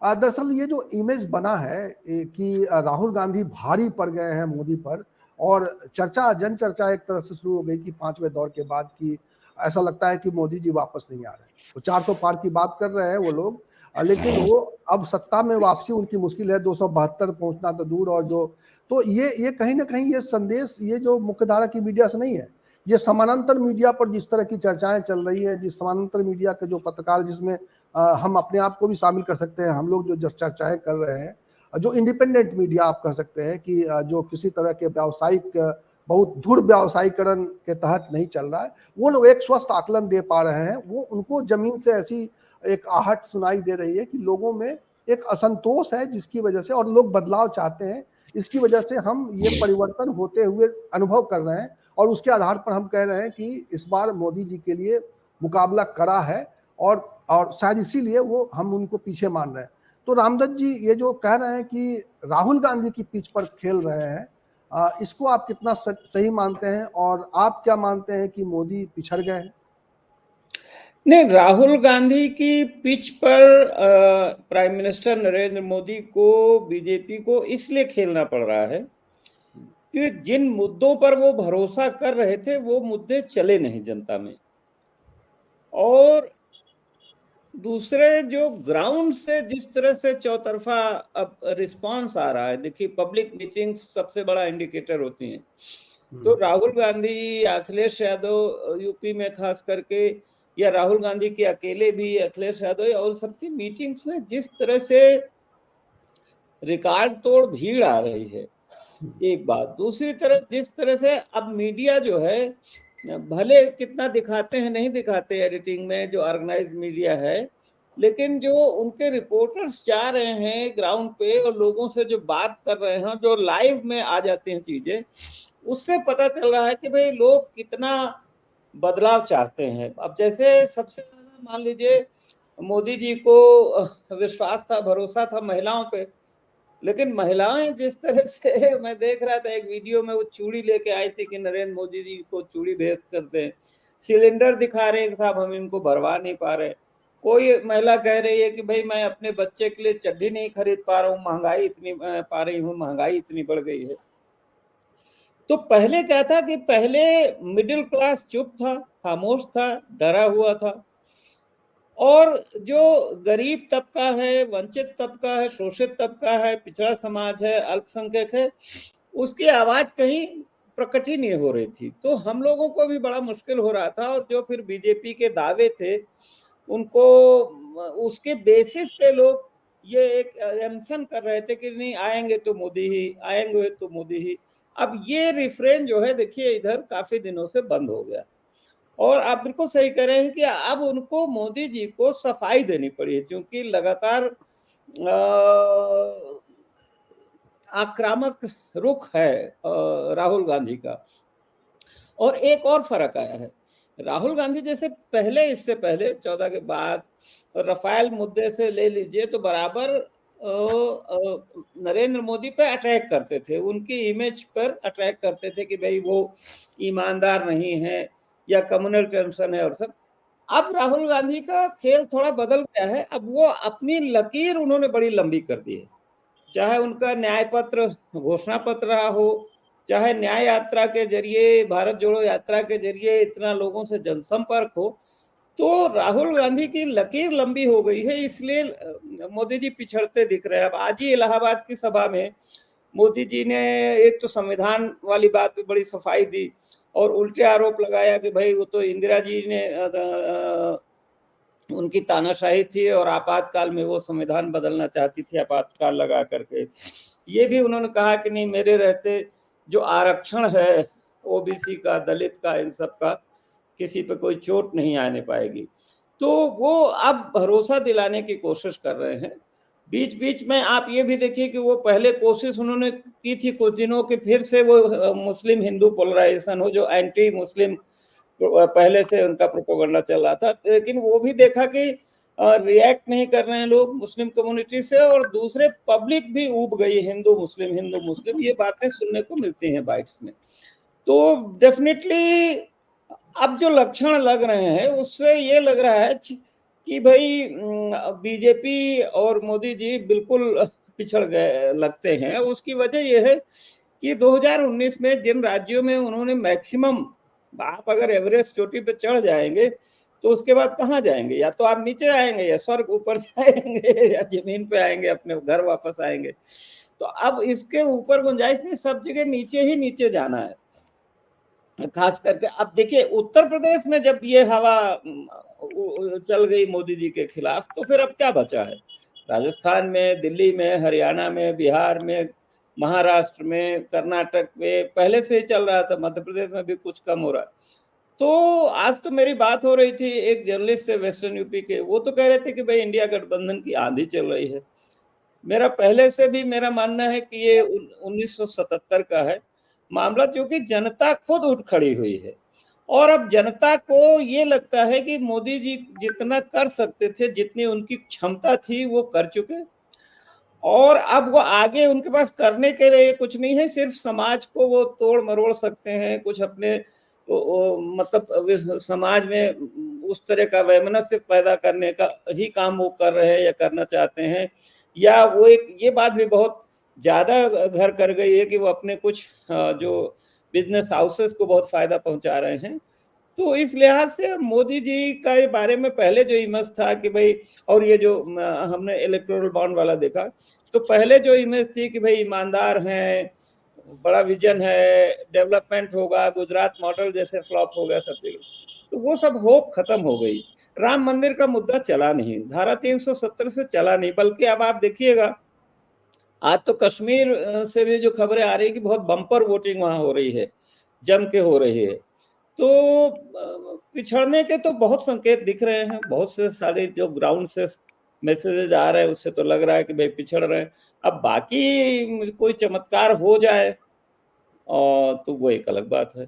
दरअसल ये जो इमेज बना है कि राहुल गांधी भारी पड़ गए हैं मोदी पर, और जन चर्चा एक तरह से शुरू हो गई कि 5वें दौर के बाद की ऐसा लगता है कि मोदी जी वापस नहीं आ रहे। वो 400 पार की बात कर रहे हैं वो लोग, लेकिन वो अब सत्ता में वापसी उनकी मुश्किल है। 272 पहुंचना तो दूर, और जो तो ये कहीं ना कहीं ये संदेश ये जो मुख्यधारा की मीडिया से नहीं है, ये समानांतर मीडिया पर जिस तरह की चर्चाएं चल रही है, जिस समानांतर मीडिया के जो पत्रकार, जिसमें हम अपने आप को भी शामिल कर सकते हैं, हम लोग जो चर्चाएं कर रहे हैं, जो इंडिपेंडेंट मीडिया आप कह सकते हैं कि जो किसी तरह के व्यावसायिक बहुत धुर व्यावसायीकरण के तहत नहीं चल रहा है, वो लोग एक स्वस्थ आकलन दे पा रहे हैं। वो उनको जमीन से ऐसी एक आहट सुनाई दे रही है कि लोगों में एक असंतोष है, जिसकी वजह से, और लोग बदलाव चाहते हैं, इसकी वजह से हम ये परिवर्तन होते हुए अनुभव कर रहे हैं। और उसके आधार पर हम कह रहे हैं कि इस बार मोदी जी के लिए मुकाबला कड़ा है, और शायद इसीलिए वो हम उनको पीछे मान रहे हैं। तो रामदत्त जी ये जो कह रहे हैं कि राहुल गांधी की पिच पर खेल रहे हैं, इसको आप कितना सही मानते हैं, और आप क्या मानते हैं कि मोदी पिछड़ गए हैं? नहीं, राहुल गांधी की पिच पर प्राइम मिनिस्टर नरेंद्र मोदी को, बीजेपी को इसलिए खेलना पड़ रहा है कि जिन मुद्दों पर वो भरोसा कर रहे थे वो मुद्दे चले नहीं जनता में, और दूसरे जो ग्राउंड से जिस तरह से चौतरफा अब रिस्पांस आ रहा है। देखिए, पब्लिक मीटिंग्स सबसे बड़ा इंडिकेटर होती हैं। तो राहुल गांधी, अखिलेश यादव यूपी में खास करके, या राहुल गांधी के अकेले भी, अखिलेश यादव और सबकी मीटिंग्स में जिस तरह से रिकॉर्ड तोड़ भीड़ आ रही है, एक बात। दूसरी तरफ जिस तरह से अब मीडिया जो है, भले कितना दिखाते हैं नहीं दिखाते एडिटिंग में, जो ऑर्गेनाइज्ड मीडिया है, लेकिन जो उनके रिपोर्टर्स जा रहे हैं ग्राउंड पे और लोगों से जो बात कर रहे हैं, जो लाइव में आ जाते हैं चीजें, उससे पता चल रहा है कि भाई लोग कितना बदलाव चाहते हैं। अब जैसे सबसे ज्यादा मान लीजिए मोदी जी को विश्वास था, भरोसा था महिलाओं पे, लेकिन महिलाएं जिस तरह से मैं देख रहा था एक वीडियो में, वो चूड़ी लेके आई थी कि नरेंद्र मोदी जी को चूड़ी भेंट करते हैं, सिलेंडर दिखा रहे हैं कि साहब हम इनको भरवा नहीं पा रहे। कोई महिला कह रही है कि भाई मैं अपने बच्चे के लिए चड्डी नहीं खरीद पा रहा हूँ, महंगाई इतनी पा रही हूँ, महंगाई इतनी बढ़ गई है। तो पहले क्या था कि पहले मिडिल क्लास चुप था, खामोश था, डरा हुआ था, और जो गरीब तबका है, वंचित तबका है, शोषित तबका है, पिछड़ा समाज है, अल्पसंख्यक है, उसकी आवाज कहीं प्रकट ही नहीं हो रही थी। तो हम लोगों को भी बड़ा मुश्किल हो रहा था, और जो फिर बीजेपी के दावे थे उनको, उसके बेसिस पे लोग ये एक एम्सन कर रहे थे कि नहीं आएंगे तो मोदी ही आएंगे, तो मोदी ही। अब ये रिफ्रेन जो है देखिए इधर काफी दिनों से बंद हो गया, और आप बिल्कुल सही कह रहे हैं कि अब उनको मोदी जी को सफाई देनी पड़ी है, क्योंकि लगातार आक्रामक रुख है राहुल गांधी का। और एक और फर्क आया है, राहुल गांधी जैसे पहले, इससे पहले 14 के बाद रफाल मुद्दे से ले लीजिए, तो बराबर नरेंद्र मोदी पे अटैक करते थे, उनकी इमेज पर अटैक करते थे कि भाई वो ईमानदार नहीं है या कम्युनल टेंशन है और सब। अब राहुल गांधी का खेल थोड़ा बदल गया है, अब वो अपनी लकीर उन्होंने बड़ी लंबी कर दी है। चाहे उनका न्याय पत्र, घोषणा पत्र रहा हो, चाहे न्याय यात्रा के जरिए, भारत जोड़ो यात्रा के जरिए इतना लोगों से जनसंपर्क हो, तो राहुल गांधी की लकीर लंबी हो गई है, इसलिए मोदी जी पिछड़ते दिख रहे हैं। अब आज ही इलाहाबाद की सभा में मोदी जी ने एक तो संविधान वाली बात पे बड़ी सफाई दी, और उल्टे आरोप लगाया कि भाई वो तो इंदिरा जी ने उनकी तानाशाही थी, और आपातकाल में वो संविधान बदलना चाहती थी आपातकाल लगा करके। ये भी उन्होंने कहा कि नहीं, मेरे रहते जो आरक्षण है ओबीसी का, दलित का, इन सब का किसी पे कोई चोट नहीं आने पाएगी। तो वो अब भरोसा दिलाने की कोशिश कर रहे हैं। बीच बीच में आप ये भी देखिए कि वो पहले कोशिश उन्होंने की थी कुछ दिनों की, फिर से वो मुस्लिम हिंदू पोलराइजेशन हो, जो एंटी मुस्लिम पहले से उनका प्रोपेगेंडा चल रहा था, लेकिन वो भी देखा कि रिएक्ट नहीं कर रहे हैं लोग मुस्लिम कम्युनिटी से, और दूसरे पब्लिक भी ऊब गई, हिंदू मुस्लिम, ये बातें सुनने को मिलती हैं बाइट्स में। तो डेफिनेटली अब जो लक्षण लग रहे हैं उससे ये लग रहा है कि भाई बीजेपी और मोदी जी बिल्कुल पिछड़ गए लगते हैं। उसकी वजह यह है कि 2019 में जिन राज्यों में उन्होंने मैक्सिमम, आप अगर एवरेस्ट चोटी पे चढ़ जाएंगे तो उसके बाद कहाँ जाएंगे, या तो आप नीचे आएंगे या स्वर्ग ऊपर जाएंगे या जमीन पे आएंगे, अपने घर वापस आएंगे। तो अब इसके ऊपर गुंजाइश नहीं, सब जगह नीचे ही नीचे जाना है। खास करके अब देखिए उत्तर प्रदेश में जब ये हवा चल गई मोदी जी के खिलाफ, तो फिर अब क्या बचा है? राजस्थान में, दिल्ली में, हरियाणा में, बिहार में, महाराष्ट्र में, कर्नाटक में पहले से ही चल रहा था, मध्य प्रदेश में भी कुछ कम हो रहा है। तो आज तो मेरी बात हो रही थी एक जर्नलिस्ट से वेस्टर्न यूपी के, वो तो कह रहे थे कि भाई इंडिया गठबंधन की आंधी चल रही है। मेरा पहले से भी मेरा मानना है कि ये 1977 का है मामला, क्योंकि जनता खुद उठ खड़ी हुई है और अब जनता को ये लगता है कि मोदी जी जितना कर सकते थे, जितनी उनकी क्षमता थी वो कर चुके, और अब वो आगे उनके पास करने के लिए कुछ नहीं है। सिर्फ समाज को वो तोड़ मरोड़ सकते हैं, कुछ अपने मतलब समाज में उस तरह का वैमनस्य पैदा करने का ही काम वो कर रहे हैं या करना चाहते हैं। या वो एक ये बात भी बहुत ज्यादा घर कर गई है कि वो अपने कुछ जो बिजनेस हाउसेस को बहुत फायदा पहुंचा रहे हैं। तो इस लिहाज से मोदी जी का ये बारे में पहले जो इमेज था कि भाई, और ये जो हमने इलेक्टोरल बॉन्ड वाला देखा, तो पहले जो इमेज थी कि भाई ईमानदार हैं, बड़ा विजन है, डेवलपमेंट होगा, गुजरात मॉडल जैसे फ्लॉप हो गया सब जगह, तो वो सब होप खत्म हो गई। राम मंदिर का मुद्दा चला नहीं, धारा 370 से चला नहीं, बल्कि अब आप देखिएगा आज तो कश्मीर से भी जो खबरें आ रही है कि बहुत बम्पर वोटिंग वहां हो रही है, जम के हो रही है। तो पिछड़ने के तो बहुत संकेत दिख रहे हैं, बहुत से सारे जो ग्राउंड से मैसेजेस आ रहे हैं उससे तो लग रहा है कि भाई पिछड़ रहे हैं। अब बाकी कोई चमत्कार हो जाए और तो वो एक अलग बात है।